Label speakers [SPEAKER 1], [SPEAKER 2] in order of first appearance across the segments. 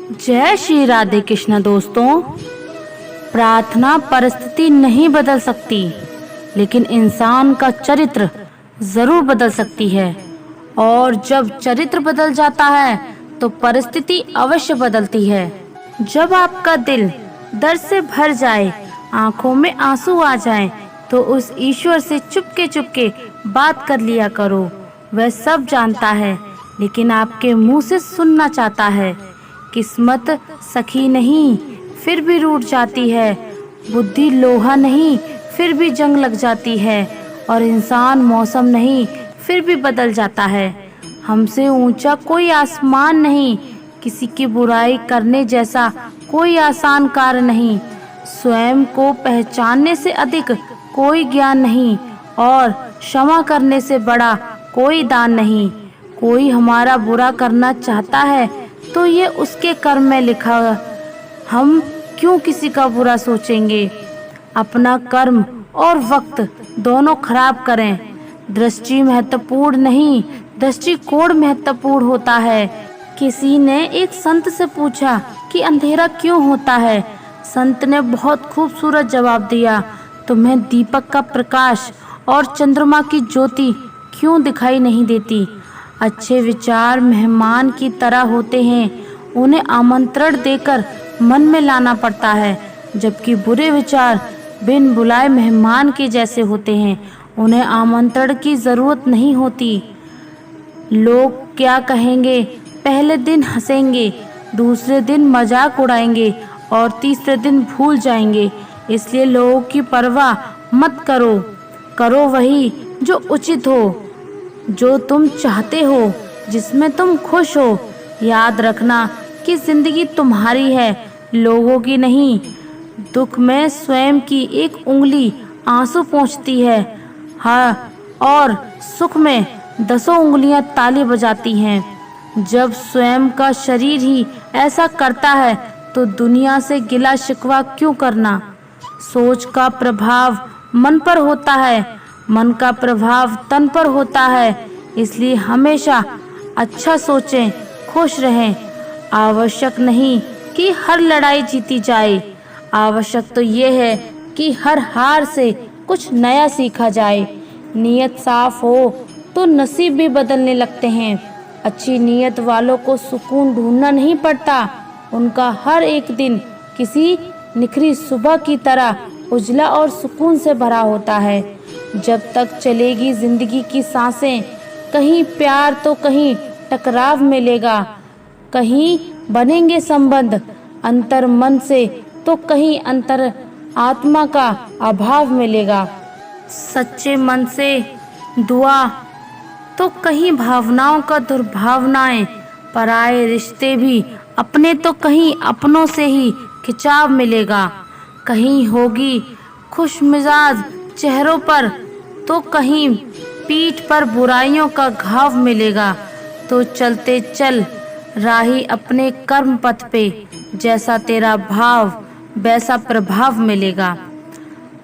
[SPEAKER 1] जय श्री राधे कृष्ण। दोस्तों, प्रार्थना परिस्थिति नहीं बदल सकती, लेकिन इंसान का चरित्र जरूर बदल सकती है। और जब चरित्र बदल जाता है तो परिस्थिति अवश्य बदलती है। जब आपका दिल दर्द से भर जाए, आंखों में आंसू आ जाए, तो उस ईश्वर से चुपके चुपके बात कर लिया करो। वह सब जानता है, लेकिन आपके मुंह से सुनना चाहता है। किस्मत सखी नहीं, फिर भी रूठ जाती है। बुद्धि लोहा नहीं, फिर भी जंग लग जाती है। और इंसान मौसम नहीं, फिर भी बदल जाता है। हमसे ऊंचा कोई आसमान नहीं, किसी की बुराई करने जैसा कोई आसान कार्य नहीं। स्वयं को पहचानने से अधिक कोई ज्ञान नहीं, और क्षमा करने से बड़ा कोई दान नहीं। कोई हमारा बुरा करना चाहता है तो ये उसके कर्म में लिखा है। हम क्यों किसी का बुरा सोचेंगे। अपना कर्म और वक्त दोनों खराब करें। दृष्टि महत्वपूर्ण नहीं, दृष्टिकोण महत्वपूर्ण होता है। किसी ने एक संत से पूछा कि अंधेरा क्यों होता है। संत ने बहुत खूबसूरत जवाब दिया, तुम्हें दीपक का प्रकाश और चंद्रमा की ज्योति क्यों दिखाई नहीं देती। अच्छे विचार मेहमान की तरह होते हैं, उन्हें आमंत्रण देकर मन में लाना पड़ता है, जबकि बुरे विचार बिन बुलाए मेहमान के जैसे होते हैं, उन्हें आमंत्रण की जरूरत नहीं होती। लोग क्या कहेंगे, पहले दिन हंसेंगे, दूसरे दिन मजाक उड़ाएंगे और तीसरे दिन भूल जाएंगे। इसलिए लोगों की परवाह मत करो। करो वही जो उचित हो, जो तुम चाहते हो, जिसमें तुम खुश हो। याद रखना कि जिंदगी तुम्हारी है, लोगों की नहीं। दुख में स्वयं की एक उंगली आंसू पोंछती है, हाँ, और सुख में 10 उंगलियां ताली बजाती हैं। जब स्वयं का शरीर ही ऐसा करता है तो दुनिया से गिला शिकवा क्यों करना। सोच का प्रभाव मन पर होता है, मन का प्रभाव तन पर होता है। इसलिए हमेशा अच्छा सोचें, खुश रहें। आवश्यक नहीं कि हर लड़ाई जीती जाए, आवश्यक तो ये है कि हर हार से कुछ नया सीखा जाए। नीयत साफ हो तो नसीब भी बदलने लगते हैं। अच्छी नीयत वालों को सुकून ढूंढना नहीं पड़ता, उनका हर एक दिन किसी निखरी सुबह की तरह उजला और सुकून से भरा होता है। जब तक चलेगी जिंदगी की सांसें, कहीं प्यार तो कहीं टकराव मिलेगा, कहीं बनेंगे संबंध अंतर मन से तो कहीं अंतर आत्मा का अभाव मिलेगा। सच्चे मन से दुआ तो कहीं भावनाओं का दुर्भावनाएं, पराए रिश्ते भी अपने तो कहीं अपनों से ही खिंचाव मिलेगा। कहीं होगी खुश मिजाज चेहरों पर तो कहीं पीठ पर बुराइयों का घाव मिलेगा। तो चलते चल राही अपने कर्म पथ पे, जैसा तेरा भाव वैसा प्रभाव मिलेगा।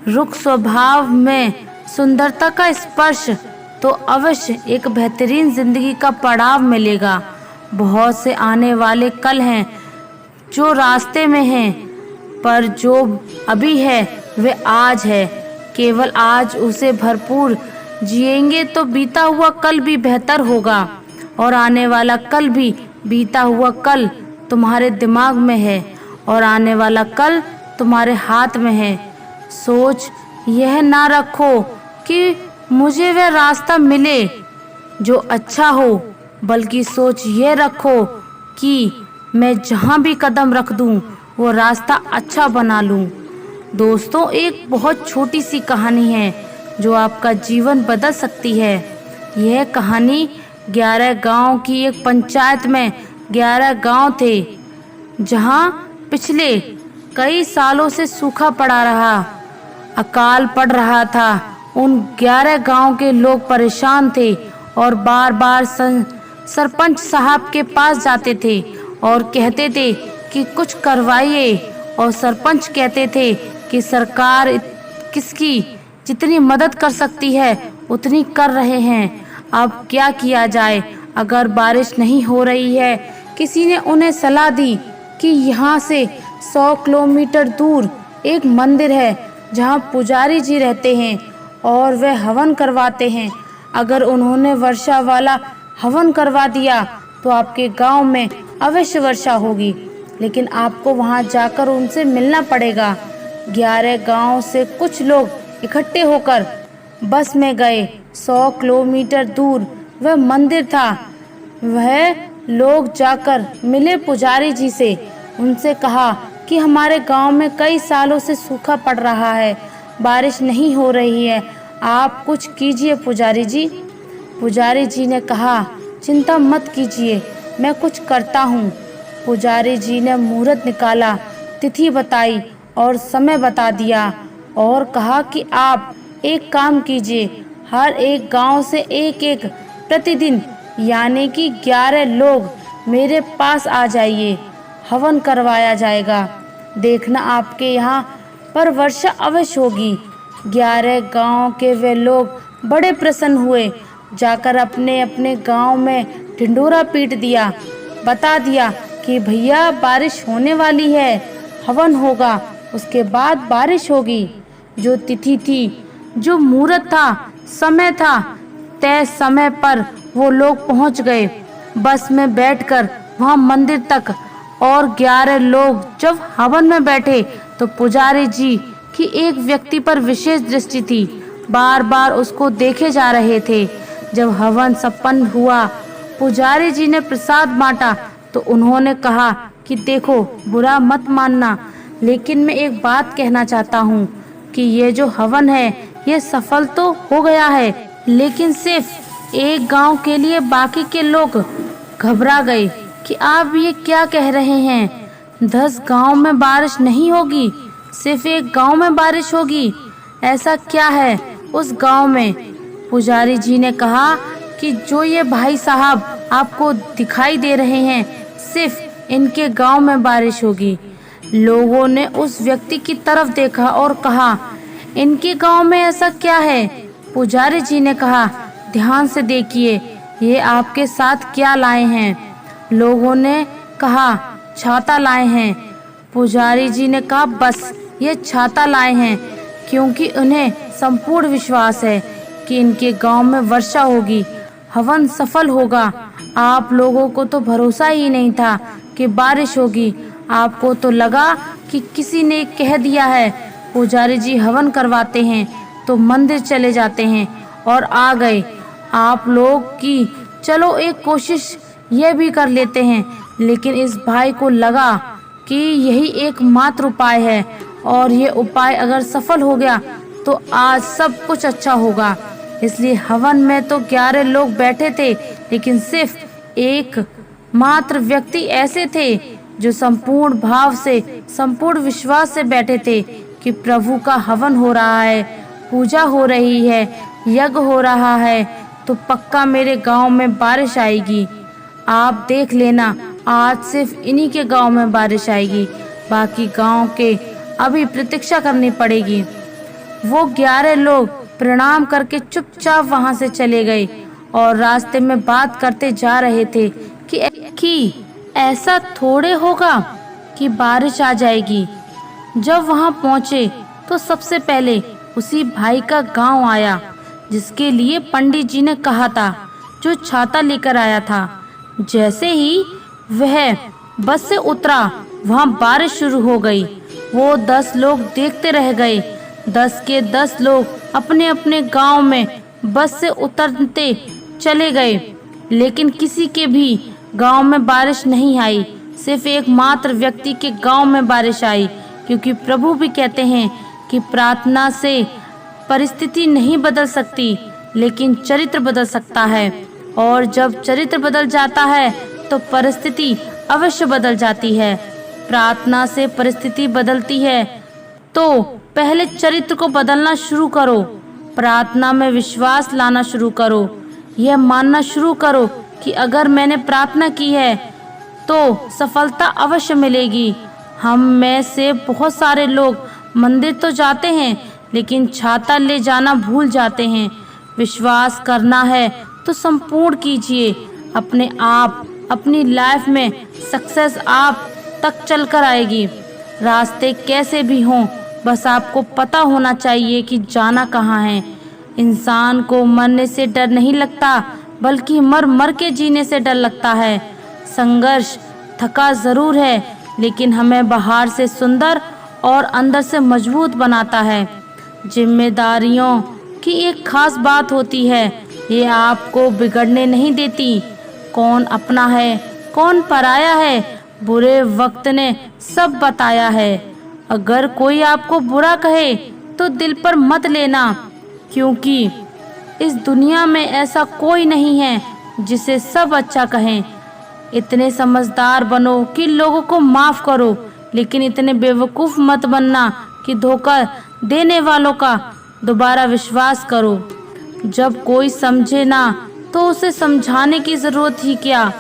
[SPEAKER 1] रुख स्वभाव में सुंदरता का स्पर्श तो अवश्य एक बेहतरीन जिंदगी का पड़ाव मिलेगा। बहुत से आने वाले कल हैं जो रास्ते में हैं, पर जो अभी है वे आज है। केवल आज उसे भरपूर जिएंगे तो बीता हुआ कल भी बेहतर होगा, और आने वाला कल भी बीता हुआ कल तुम्हारे दिमाग में है, और आने वाला कल तुम्हारे हाथ में है। सोच यह ना रखो कि मुझे वह रास्ता मिले जो अच्छा हो, बल्कि सोच ये रखो कि मैं जहाँ भी कदम रख दूँ वो रास्ता अच्छा बना लूँ। दोस्तों, एक बहुत छोटी सी कहानी है जो आपका जीवन बदल सकती है। यह कहानी 11 गांव की एक पंचायत में 11 गांव थे जहां पिछले कई सालों से सूखा पड़ा रहा, अकाल पड़ रहा था। उन 11 गांव के लोग परेशान थे और बार बार सरपंच साहब के पास जाते थे और कहते थे कि कुछ करवाइए, और सरपंच कहते थे कि सरकार किसकी जितनी मदद कर सकती है उतनी कर रहे हैं। अब क्या किया जाए। अगर बारिश नहीं हो रही है, किसी ने उन्हें सलाह दी कि यहाँ से 100 किलोमीटर दूर एक मंदिर है जहाँ पुजारी जी रहते हैं और वे हवन करवाते हैं। अगर उन्होंने वर्षा वाला हवन करवा दिया तो आपके गांव में अवश्य वर्षा होगी, लेकिन आपको वहां जाकर उनसे मिलना पड़ेगा। 11 गांव से कुछ लोग इकट्ठे होकर बस में गए। 100 किलोमीटर दूर वह मंदिर था। वह लोग जाकर मिले पुजारी जी से। उनसे कहा कि हमारे गांव में कई सालों से सूखा पड़ रहा है, बारिश नहीं हो रही है, आप कुछ कीजिए पुजारी जी। पुजारी जी ने कहा, चिंता मत कीजिए, मैं कुछ करता हूँ। पुजारी जी ने मुहूर्त निकाला, तिथि बताई और समय बता दिया और कहा कि आप एक काम कीजिए, हर एक गांव से एक एक प्रतिदिन यानी कि 11 लोग मेरे पास आ जाइए, हवन करवाया जाएगा। देखना आपके यहाँ पर वर्षा अवश्य होगी। 11 गांव के वे लोग बड़े प्रसन्न हुए। जाकर अपने अपने गांव में ढिंढोरा पीट दिया, बता दिया कि भैया बारिश होने वाली है, हवन होगा, उसके बाद बारिश होगी। जो तिथि थी, जो मुहूर्त था, समय था, तय समय पर वो लोग पहुंच गए। बस में बैठकर वहां मंदिर तक और 11 लोग जब हवन में बैठे तो पुजारी जी की एक व्यक्ति पर विशेष दृष्टि थी। बार बार उसको देखे जा रहे थे। जब हवन संपन्न हुआ, पुजारी जी ने प्रसाद बांटा तो उन्होंने कहा कि देखो, बुरा मत मानना, लेकिन मैं एक बात कहना चाहता हूँ कि ये जो हवन है ये सफल तो हो गया है, लेकिन सिर्फ एक गांव के लिए बाकी के लोग घबरा गए कि आप ये क्या कह रहे हैं, 10 गांव में बारिश नहीं होगी, सिर्फ एक गांव में बारिश होगी, ऐसा क्या है उस गांव में? पुजारी जी ने कहा कि जो ये भाई साहब आपको दिखाई दे रहे हैं, सिर्फ इनके गांव में बारिश होगी। लोगों ने उस व्यक्ति की तरफ देखा और कहा, इनके गांव में ऐसा क्या है? पुजारी जी ने कहा, ध्यान से देखिए, ये आपके साथ क्या लाए हैं? लोगों ने कहा, छाता लाए हैं। पुजारी जी ने कहा, बस ये छाता लाए हैं क्योंकि उन्हें संपूर्ण विश्वास है कि इनके गांव में वर्षा होगी, हवन सफल होगा। आप लोगों को तो भरोसा ही नहीं था कि बारिश होगी। आपको तो लगा कि किसी ने कह दिया है। पुजारी जी हवन करवाते हैं तो मंदिर चले जाते हैं और आ गए। आप लोग की चलो एक कोशिश ये भी कर लेते हैं, लेकिन इस भाई को लगा कि यही एकमात्र उपाय है और ये उपाय अगर सफल हो गया तो आज सब कुछ अच्छा होगा। इसलिए हवन में तो 11 लोग बैठे थे, लेकिन सिर्फ एक मात्र व्यक्ति ऐसे थे जो संपूर्ण भाव से, संपूर्ण विश्वास से बैठे थे कि प्रभु का हवन हो रहा है, पूजा हो रही है, यज्ञ हो रहा है, तो पक्का मेरे गांव में बारिश आएगी। आप देख लेना, आज सिर्फ इन्हीं के गांव में बारिश आएगी, बाकी गांव के अभी प्रतीक्षा करनी पड़ेगी। वो 11 लोग प्रणाम करके चुपचाप वहां से चले गए और रास्ते में बात करते जा रहे थे कि ऐसा थोड़े होगा कि बारिश आ जाएगी। जब वहां पहुंचे तो सबसे पहले उसी भाई का गांव आया जिसके लिए पंडित जी ने कहा था, जो छाता लेकर आया था। जैसे ही वह बस से उतरा, वहां बारिश शुरू हो गई। वो 10 लोग देखते रह गए। 10 के 10 लोग अपने अपने गांव में बस से उतरते चले गए, लेकिन किसी के भी गांव में बारिश नहीं आई। सिर्फ एकमात्र व्यक्ति के गांव में बारिश आई, क्योंकि प्रभु भी कहते हैं कि प्रार्थना से परिस्थिति नहीं बदल सकती, लेकिन चरित्र बदल सकता है। और जब चरित्र बदल जाता है तो परिस्थिति अवश्य बदल जाती है। प्रार्थना से परिस्थिति बदलती है तो पहले चरित्र को बदलना शुरू करो। प्रार्थना में विश्वास लाना शुरू करो। यह मानना शुरू करो कि अगर मैंने प्रार्थना की है तो सफलता अवश्य मिलेगी। हम में से बहुत सारे लोग मंदिर तो जाते हैं, लेकिन छाता ले जाना भूल जाते हैं। विश्वास करना है तो संपूर्ण कीजिए। अपने आप, अपनी लाइफ में सक्सेस आप तक चलकर आएगी। रास्ते कैसे भी हों, बस आपको पता होना चाहिए कि जाना कहाँ है। इंसान को मरने से डर नहीं लगता, बल्कि मर मर के जीने से डर लगता है। संघर्ष थका जरूर है, लेकिन हमें बाहर से सुंदर और अंदर से मजबूत बनाता है। जिम्मेदारियों की एक खास बात होती है, ये आपको बिगड़ने नहीं देती। कौन अपना है, कौन पराया है, बुरे वक्त ने सब बताया है। अगर कोई आपको बुरा कहे तो दिल पर मत लेना, क्योंकि इस दुनिया में ऐसा कोई नहीं है जिसे सब अच्छा कहें। इतने समझदार बनो कि लोगों को माफ करो, लेकिन इतने बेवकूफ़ मत बनना कि धोखा देने वालों का दोबारा विश्वास करो। जब कोई समझे ना तो उसे समझाने की ज़रूरत ही क्या,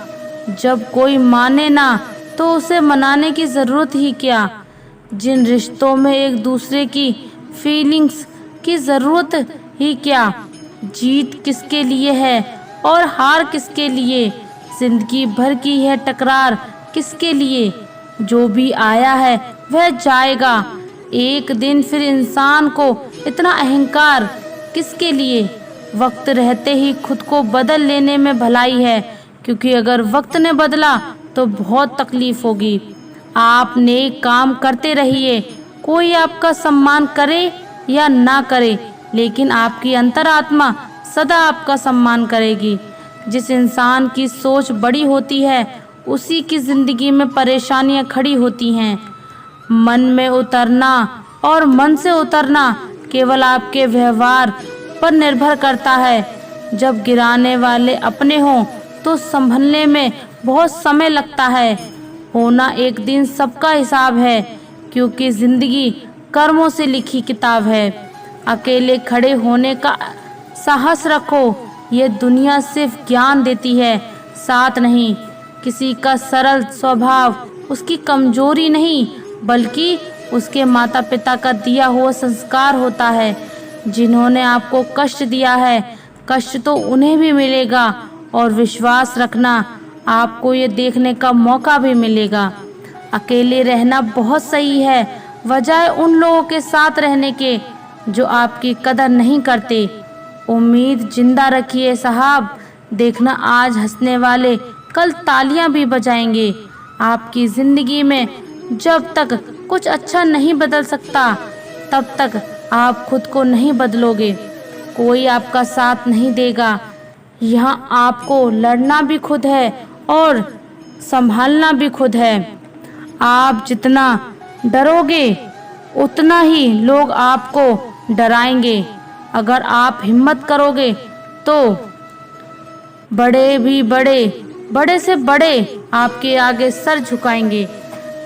[SPEAKER 1] जब कोई माने ना तो उसे मनाने की ज़रूरत ही क्या। जिन रिश्तों में एक दूसरे की फीलिंग्स की ज़रूरत ही क्या। जीत किसके लिए है और हार किसके लिए, जिंदगी भर की है टकरार किसके लिए। जो भी आया है वह जाएगा एक दिन, फिर इंसान को इतना अहंकार किसके लिए। वक्त रहते ही खुद को बदल लेने में भलाई है, क्योंकि अगर वक्त ने बदला तो बहुत तकलीफ होगी। आप नेक काम करते रहिए, कोई आपका सम्मान करे या ना करे, लेकिन आपकी अंतरात्मा सदा आपका सम्मान करेगी। जिस इंसान की सोच बड़ी होती है, उसी की जिंदगी में परेशानियां खड़ी होती हैं। मन में उतरना और मन से उतरना केवल आपके व्यवहार पर निर्भर करता है। जब गिराने वाले अपने हों तो संभलने में बहुत समय लगता है। होना एक दिन सबका हिसाब है, क्योंकि जिंदगी कर्मों से लिखी किताब है। अकेले खड़े होने का साहस रखो, ये दुनिया सिर्फ ज्ञान देती है, साथ नहीं। किसी का सरल स्वभाव उसकी कमजोरी नहीं, बल्कि उसके माता पिता का दिया हुआ संस्कार होता है। जिन्होंने आपको कष्ट दिया है, कष्ट तो उन्हें भी मिलेगा, और विश्वास रखना आपको ये देखने का मौका भी मिलेगा। अकेले रहना बहुत सही है, बजाय उन लोगों के साथ रहने के जो आपकी कदर नहीं करते। उम्मीद जिंदा रखिए साहब, देखना आज हंसने वाले कल तालियां भी बजाएंगे। आपकी ज़िंदगी में जब तक कुछ अच्छा नहीं बदल सकता, तब तक आप खुद को नहीं बदलोगे। कोई आपका साथ नहीं देगा। यहाँ आपको लड़ना भी खुद है और संभालना भी खुद है। आप जितना डरोगे उतना ही लोग आपको डराएंगे। अगर आप हिम्मत करोगे तो बड़े भी बड़े से बड़े आपके आगे सर झुकाएंगे।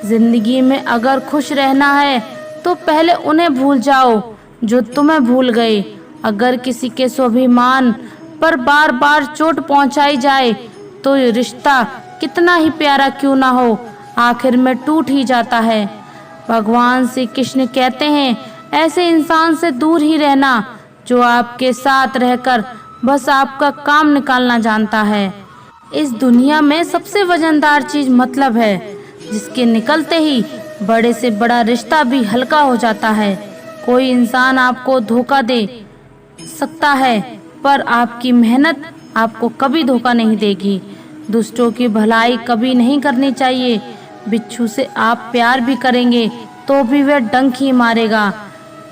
[SPEAKER 1] जिंदगी में अगर खुश रहना है तो पहले उन्हें भूल जाओ जो तुम्हें भूल गए। अगर किसी के स्वाभिमान पर बार बार चोट पहुंचाई जाए तो ये रिश्ता कितना ही प्यारा क्यों ना हो, आखिर में टूट ही जाता है। भगवान श्री कृष्ण कहते हैं, ऐसे इंसान से दूर ही रहना जो आपके साथ रहकर बस आपका काम निकालना जानता है। इस दुनिया में सबसे वजनदार चीज मतलब है, जिसके निकलते ही बड़े से बड़ा रिश्ता भी हल्का हो जाता है। कोई इंसान आपको धोखा दे सकता है, पर आपकी मेहनत आपको कभी धोखा नहीं देगी। दुष्टों की भलाई कभी नहीं करनी चाहिए। बिच्छू से आप प्यार भी करेंगे तो भी वह डंक ही मारेगा।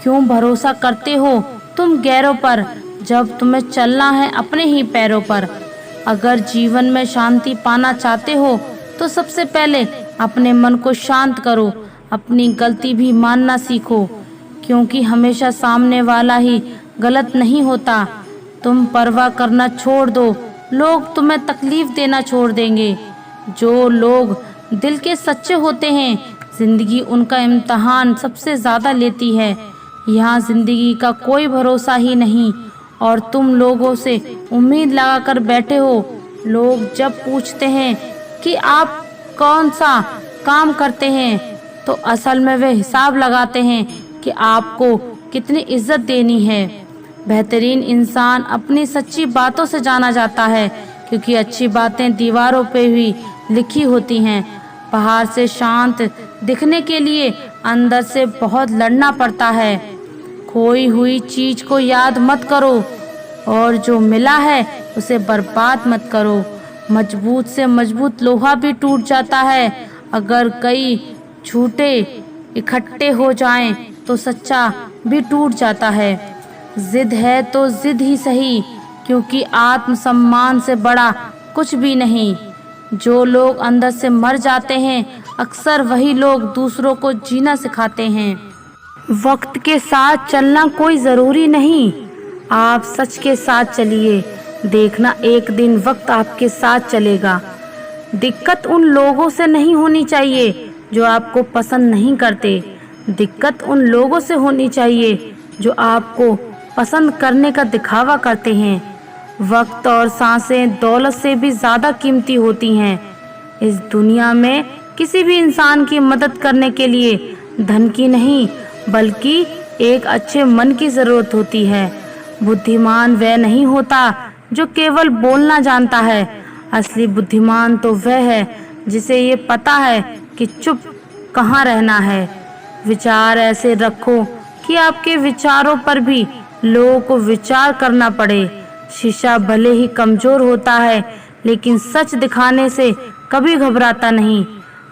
[SPEAKER 1] क्यों भरोसा करते हो तुम गैरों पर, जब तुम्हें चलना है अपने ही पैरों पर। अगर जीवन में शांति पाना चाहते हो तो सबसे पहले अपने मन को शांत करो। अपनी गलती भी मानना सीखो, क्योंकि हमेशा सामने वाला ही गलत नहीं होता। तुम परवाह करना छोड़ दो, लोग तुम्हें तकलीफ देना छोड़ देंगे। जो लोग दिल के सच्चे होते हैं, जिंदगी उनका इम्तिहान सबसे ज़्यादा लेती है। यहाँ जिंदगी का कोई भरोसा ही नहीं, और तुम लोगों से उम्मीद लगाकर बैठे हो। लोग जब पूछते हैं कि आप कौन सा काम करते हैं, तो असल में वे हिसाब लगाते हैं कि आपको कितनी इज्जत देनी है। बेहतरीन इंसान अपनी सच्ची बातों से जाना जाता है, क्योंकि अच्छी बातें दीवारों पे भी लिखी होती हैं। बाहर से शांत दिखने के लिए अंदर से बहुत लड़ना पड़ता है। खोई हुई चीज को याद मत करो और जो मिला है उसे बर्बाद मत करो। मजबूत से मजबूत लोहा भी टूट जाता है। अगर कई झूठे इकट्ठे हो जाएं तो सच्चा भी टूट जाता है। जिद है तो जिद ही सही, क्योंकि आत्मसम्मान से बड़ा कुछ भी नहीं। जो लोग अंदर से मर जाते हैं अक्सर वही लोग दूसरों को जीना सिखाते हैं। वक्त के साथ चलना कोई ज़रूरी नहीं, आप सच के साथ चलिए, देखना एक दिन वक्त आपके साथ चलेगा। दिक्कत उन लोगों से नहीं होनी चाहिए जो आपको पसंद नहीं करते, दिक्कत उन लोगों से होनी चाहिए जो आपको पसंद करने का दिखावा करते हैं। वक्त और सांसें दौलत से भी ज़्यादा कीमती होती हैं। इस दुनिया में किसी भी इंसान की मदद करने के लिए धन की नहीं बल्कि एक अच्छे मन की ज़रूरत होती है। बुद्धिमान वह नहीं होता जो केवल बोलना जानता है, असली बुद्धिमान तो वह है जिसे ये पता है कि चुप कहाँ रहना है। विचार ऐसे रखो कि आपके विचारों पर भी लोगों को विचार करना पड़े। शीशा भले ही कमजोर होता है लेकिन सच दिखाने से कभी घबराता नहीं।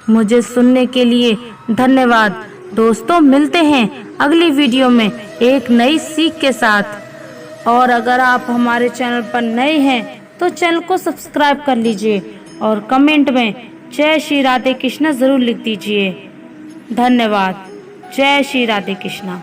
[SPEAKER 1] मुझे सुनने के लिए धन्यवाद दोस्तों। मिलते हैं अगली वीडियो में एक नई सीख के साथ। और अगर आप हमारे चैनल पर नए हैं तो चैनल को सब्सक्राइब कर लीजिए और कमेंट में जय श्री राधे कृष्णा ज़रूर लिख दीजिए। धन्यवाद। जय श्री राधे कृष्णा।